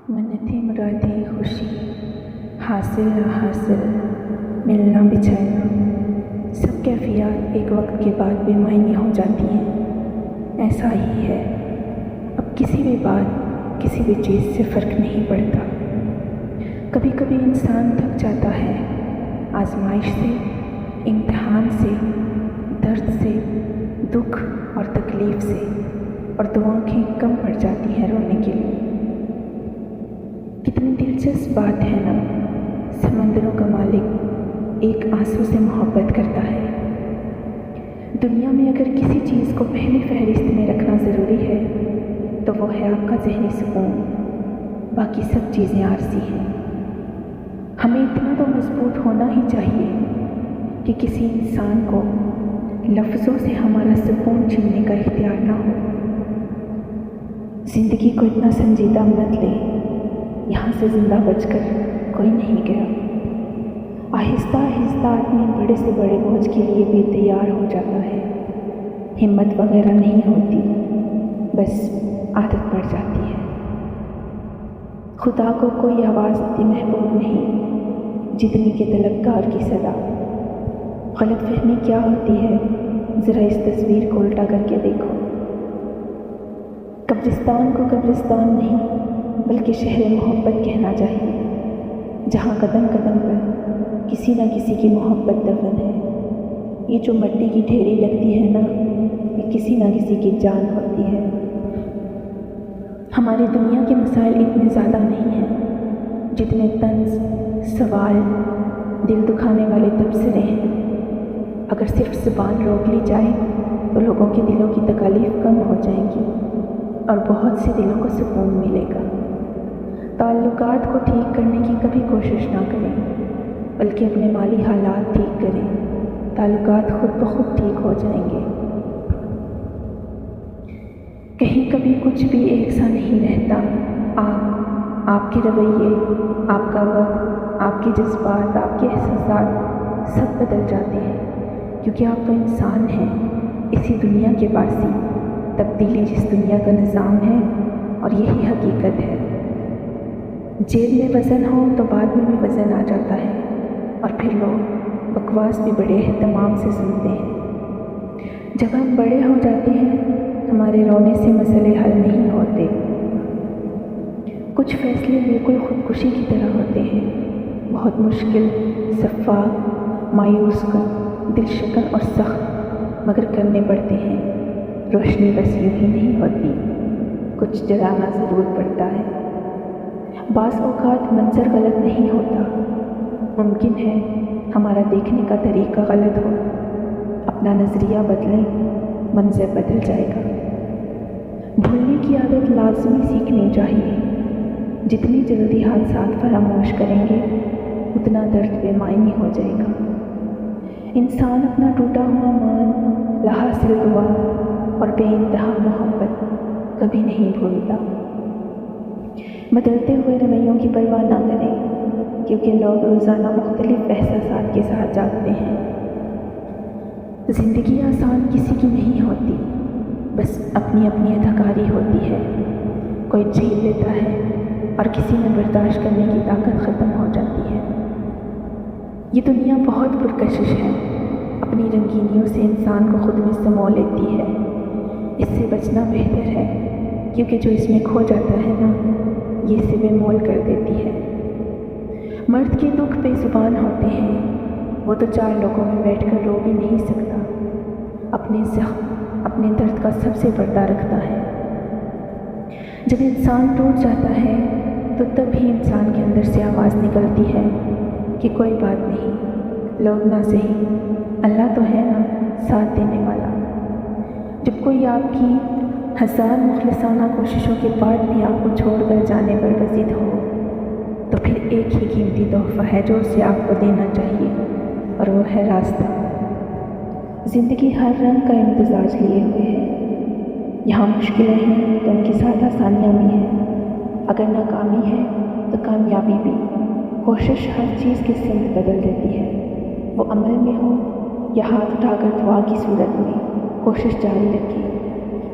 منتیں مرادیں خوشی حاصل نہ حاصل ملنا بچھڑنا سب کیفیات ایک وقت کے بعد بے معنی ہو جاتی ہیں۔ ایسا ہی ہے، اب کسی بھی بات کسی بھی چیز سے فرق نہیں پڑتا۔ کبھی کبھی انسان تھک جاتا ہے، آزمائش سے، امتحان سے، درد سے، دکھ اور تکلیف سے، اور تو آنکھیں کم پڑ جاتی ہیں رونے کے لیے۔ کتنی دلچسپ بات ہے نا، سمندروں کا مالک ایک آنسو سے محبت کرتا ہے۔ دنیا میں اگر کسی چیز کو پہلی فہرست میں رکھنا ضروری ہے تو وہ ہے آپ کا ذہنی سکون، باقی سب چیزیں عارضی ہیں۔ ہمیں اتنا تو مضبوط ہونا ہی چاہیے کہ کسی انسان کو لفظوں سے ہمارا سکون چھیننے کا اختیار نہ ہو۔ زندگی کو اتنا سنجیدہ مت لے، یہاں سے زندہ بچ کر کوئی نہیں گیا۔ آہستہ آہستہ آدمی بڑے سے بڑے بوجھ کے لیے بھی تیار ہو جاتا ہے۔ ہمت وغیرہ نہیں ہوتی، بس عادت پڑ جاتی ہے۔ خدا کو کوئی آواز اتنی محبوب نہیں جتنی کہ طلبگار کی صدا۔ غلط فہمی کیا ہوتی ہے، ذرا اس تصویر کو الٹا کر کے دیکھو۔ قبرستان کو قبرستان نہیں بلکہ شہر محبت کہنا چاہیے، جہاں قدم قدم پر کسی نہ کسی کی محبت دفن ہے۔ یہ جو مٹی کی ڈھیری لگتی ہے نا، یہ کسی نہ کسی کی جان ہوتی ہے۔ ہماری دنیا کے مسائل اتنے زیادہ نہیں ہیں جتنے طنز، سوال، دل دکھانے والے تبصرے ہیں۔ اگر صرف زبان روک لی جائے تو لوگوں کے دلوں کی تکالیف کم ہو جائیں گی اور بہت سے دلوں کو سکون ملے گا۔ تعلقات کو ٹھیک کرنے کی کبھی کوشش نہ کریں، بلکہ اپنے مالی حالات ٹھیک کریں، تعلقات خود بخود ٹھیک ہو جائیں گے۔ کہیں کبھی کچھ بھی ایک سا نہیں رہتا۔ آپ کے رویے، آپ کا وقت، آپ کے جذبات، آپ کے احساسات سب بدل جاتے ہیں، کیونکہ آپ تو انسان ہیں، اسی دنیا کے باسی۔ تبدیلی جس دنیا کا نظام ہے اور یہی حقیقت ہے۔ جیب میں وزن ہو تو بعد میں بھی وزن آ جاتا ہے، اور پھر لوگ بکواس بھی بڑے اہتمام سے سنتے ہیں۔ جب ہم بڑے ہو جاتے ہیں ہمارے رونے سے مسئلے حل نہیں ہوتے۔ کچھ فیصلے بالکل خودکشی کی طرح ہوتے ہیں، بہت مشکل، شفاف، مایوس کن، دل شکن اور سخت، مگر کرنے پڑتے ہیں۔ روشنی بس یوں ہی نہیں ہوتی، کچھ جلانا ضرور پڑتا ہے۔ بعض اوقات منظر غلط نہیں ہوتا، ممکن ہے ہمارا دیکھنے کا طریقہ غلط ہو۔ اپنا نظریہ بدلیں، منظر بدل جائے گا۔ بھولنے کی عادت لازمی سیکھنی چاہیے۔ جتنی جلدی حادثات فراموش کریں گے اتنا درد بے معنی ہو جائے گا۔ انسان اپنا ٹوٹا ہوا مان، لاحاصل دعا اور بے انتہا محبت کبھی نہیں بھولتا۔ بدلتے ہوئے رویوں کی پرواہ نہ کریں، کیونکہ لوگ روزانہ مختلف احساسات کے ساتھ جاگتے ہیں۔ زندگی آسان کسی کی نہیں ہوتی، بس اپنی اپنی اداکاری ہوتی ہے۔ کوئی جھیل لیتا ہے اور کسی میں برداشت کرنے کی طاقت ختم ہو جاتی ہے۔ یہ دنیا بہت پرکشش ہے، اپنی رنگینیوں سے انسان کو خود میں سمو لیتی ہے۔ اس سے بچنا بہتر ہے، کیونکہ جو اس میں کھو جاتا ہے نا، یہ اسے بے مول کر دیتی ہے۔ مرد کے دکھ بے زبان ہوتے ہیں، وہ تو چار لوگوں میں بیٹھ کر رو بھی نہیں سکتا، اپنے زخم، اپنے درد کا سب سے پردہ رکھتا ہے۔ جب انسان ٹوٹ جاتا ہے تو تب ہی انسان کے اندر سے آواز نکلتی ہے کہ کوئی بات نہیں، لوگ نہ صحیح، اللہ تو ہے نا ساتھ دینے والا۔ جب کوئی آپ کی ہزار مخلصانہ کوششوں کے بعد بھی آپ کو چھوڑ کر جانے پر بضد ہو، تو پھر ایک ہی قیمتی تحفہ ہے جو اسے آپ کو دینا چاہیے، اور وہ ہے راستہ۔ زندگی ہر رنگ کا امتزاج لیے ہوئے ہے۔ یہاں مشکلیں ہیں تو ان کے ساتھ آسانیاں بھی ہیں، اگر ناکامی ہے تو کامیابی بھی۔ کوشش ہر چیز کی سمت بدل دیتی ہے، وہ عمل میں ہو یا ہاتھ اٹھا کر دعا کی صورت میں۔ کوشش جاری رکھیں،